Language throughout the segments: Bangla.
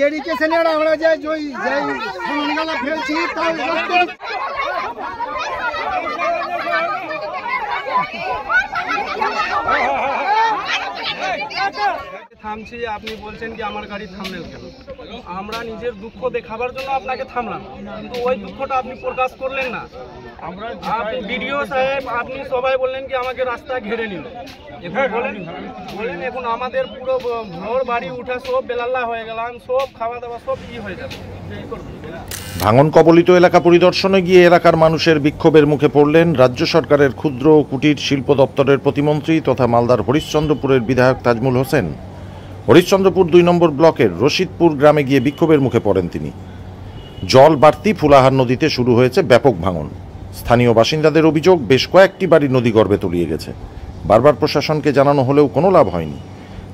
এরিকেশনে আমরা যে খননগালা ফেলছি তার থামছি, আপনি বলছেন কি আমার গাড়ি থামলেন কেন? আমরা নিজের দুঃখ দেখাবার জন্য আপনাকে থামলাম, কিন্তু ওই দুঃখটা আপনি প্রকাশ করলেন না। আপনি বিডিও সাহেব, আপনি সবাই বললেন কি আমাকে রাস্তা ঘিরে নিন। এখন বলেন এখন আমাদের পুরো ঘর বাড়ি উঠে সব বেলাল্লা হয়ে গেলাম, সব খাওয়া দাওয়া সব হয়ে যাবে। ভাঙন কবলিত এলাকা পরিদর্শনে গিয়ে এলাকার মানুষের বিক্ষোভের মুখে পড়লেন রাজ্য সরকারের ক্ষুদ্র ও কুটির শিল্প দপ্তরের প্রতিমন্ত্রী তথা মালদার হরিশ্চন্দ্রপুরের বিধায়ক তাজমুল হোসেন। হরিশ্চন্দ্রপুর ২ নম্বর ব্লকের রশিদপুর গ্রামে গিয়ে বিক্ষোভের মুখে পড়েন তিনি। জল বাড়তি ফুলাহার নদীতে শুরু হয়েছে ব্যাপক ভাঙন। স্থানীয় বাসিন্দাদের অভিযোগ, বেশ কয়েকটি বাড়ি নদীগর্ভে তলিয়ে গেছে। বারবার প্রশাসনকে জানানো হলেও কোনো লাভ হয়নি।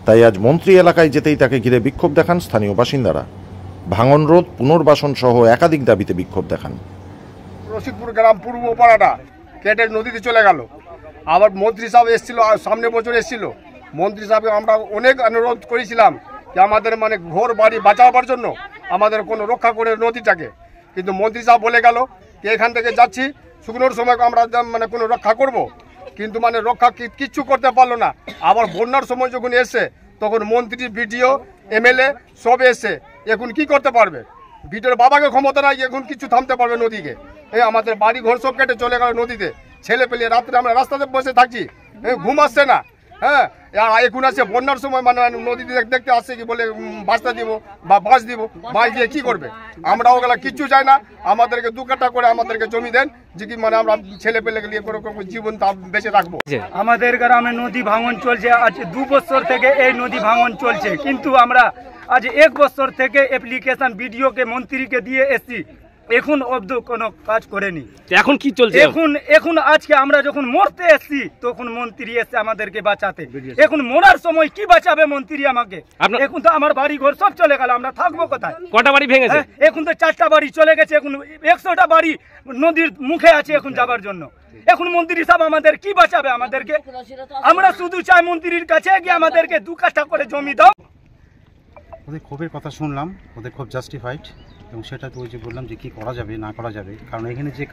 তাই আজ মন্ত্রী এলাকায় যেতেই তাকে ঘিরে বিক্ষোভ দেখান স্থানীয় বাসিন্দারা। ভাঙন রোধ, পুনর্বাসন সহ একাধিক দাবিতে বিক্ষোভ দেখান। রশিদপুর গ্রাম পূর্ব পাড়াটা কেটে নদীতে চলে গেল। আবার মন্ত্রী সাহেব এসেছিল, সামনে বছর এসেছিল। মন্ত্রী সাহেবকে আমরা অনেক অনুরোধ করেছিলাম যে আমাদের ঘর বাড়ি বাঁচাবার জন্য আমাদের কোনো রক্ষা করে নদীটাকে, কিন্তু মন্ত্রী সাহেব বলে গেল যে এখান থেকে যাচ্ছি, শুকনোর সময় আমরা কোনো রক্ষা করব, কিন্তু রক্ষা কিচ্ছু করতে পারলো না। আবার বন্যার সময় যখন এসে তখন মন্ত্রী, বিডিও, এমএলএ সব এসে এখন কি করতে পারবে? বিডিওর বাবাকে ক্ষমতা নাই এখন কিছু থামতে পারবে নদীকে। আমাদের বাড়ি ঘর সব কেটে চলে গেল নদীতে। ছেলে পেলে রাত্রে আমরা রাস্তাতে বসে থাকছি, ঘুম আসছে না। হ্যাঁ, এখন আসে বন্যার সময় নদীতে দেখতে আসছে কি বলে বাস্তা দিব বা বাঁশ দিব, বাঁশ দিয়ে কি করবে? আমরা ওগুলা কিচ্ছু চাই না। আমাদেরকে 2 কাঠা করে আমাদেরকে জমি দেন, যে কি আমরা ছেলে পেলেকে নিয়ে কোনো জীবন বেঁচে রাখবো। আমাদের গ্রামে নদী ভাঙন চলছে, আজ 2 বছর থেকে এই নদী ভাঙন চলছে, কিন্তু আমরা আজ 1 বছর থেকে অ্যাপ্লিকেশন বিডিওকে, মন্ত্রীকে দিয়ে এসছি, এখন অবধি কোনো কাজ করেনি। এখন কি চলছে? এখন আজকে আমরা যখন মরতে এসছি তখন মন্ত্রী এসে আমাদেরকে বাঁচাতে। এখন মরার সময় কি বাঁচাবে মন্ত্রী আমাকে? এখন তো আমার বাড়ি ঘর সব চলে গেল, আমরা থাকবো কোথায়? কটা বাড়ি ভেঙেছে? এখন তো 4টা বাড়ি চলে গেছে। এখন 100টা বাড়ি নদীর মুখে আছে এখন যাবার জন্য। এখন মন্ত্রী সাহেব আমাদের কি বাঁচাবে আমাদেরকে? আমরা শুধু চাই মন্ত্রীর কাছে গিয়ে আমাদেরকে 2 কাঠা করে জমি দাও। ওদের ক্ষোভের কথা শুনলাম, ওদের খুব জাস্টিফাইড, এবং সেটা তো ওই যে বললাম যে কী করা যাবে না করা যাবে। কারণ এখানে যে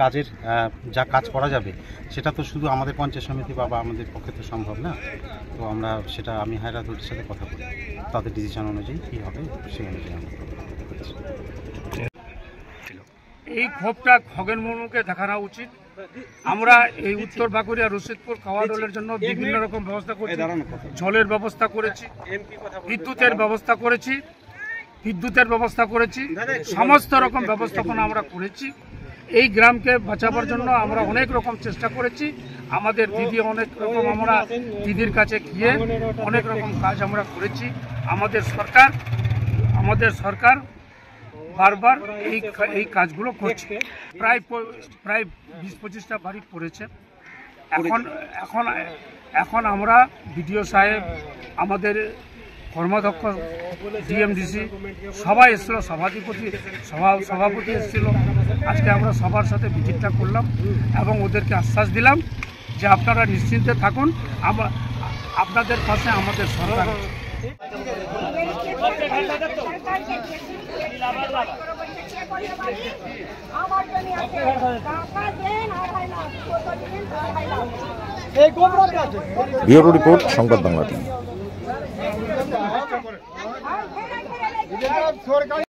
যা কাজ করা যাবে সেটা তো শুধু আমাদের পঞ্চায়েত সমিতি বা আমাদের পক্ষে তো সম্ভব না। তো আমরা সেটা আমি হায়রাদের সাথে কথা বলি, তাদের ডিসিশন অনুযায়ী কী হবে সেই অনুযায়ী আমরা করছি। এই ক্ষোভটা খগেন মুর্মুকে দেখানো উচিত। আমরা এই উত্তর বাঁকুড়িয়া রশিদপুর খাওয়া জলের জন্য বিভিন্ন রকম ব্যবস্থা করছি, জলের ব্যবস্থা করেছি, বিদ্যুতের ব্যবস্থা করেছি, সমস্ত রকম ব্যবস্থাপনা আমরা করেছি। এই গ্রামকে বাঁচাবার জন্য আমরা অনেক রকম চেষ্টা করেছি। আমাদের দিদি অনেক রকম, আমরা দিদির কাছে গিয়ে অনেক রকম কাজ আমরা করেছি। আমাদের সরকার বারবার এই কাজগুলো করছে। প্রায় 20-25টা বাড়ি পড়েছে। এখন আমরা বিডিও সাহেব, আমাদের কর্মাধ্যক্ষ, ডিএমডিসি সবাই এসেছিল, সভাপতি এসেছিল। আজকে আমরা সবার সাথে ভিজিটটা করলাম এবং ওদেরকে আশ্বাস দিলাম যে আপনারা নিশ্চিন্তে থাকুন, আপনাদের পাশে আমাদের সরকার আছে। ব্যুরো রিপোর্ট, সংবাদ বাংলা টিভি।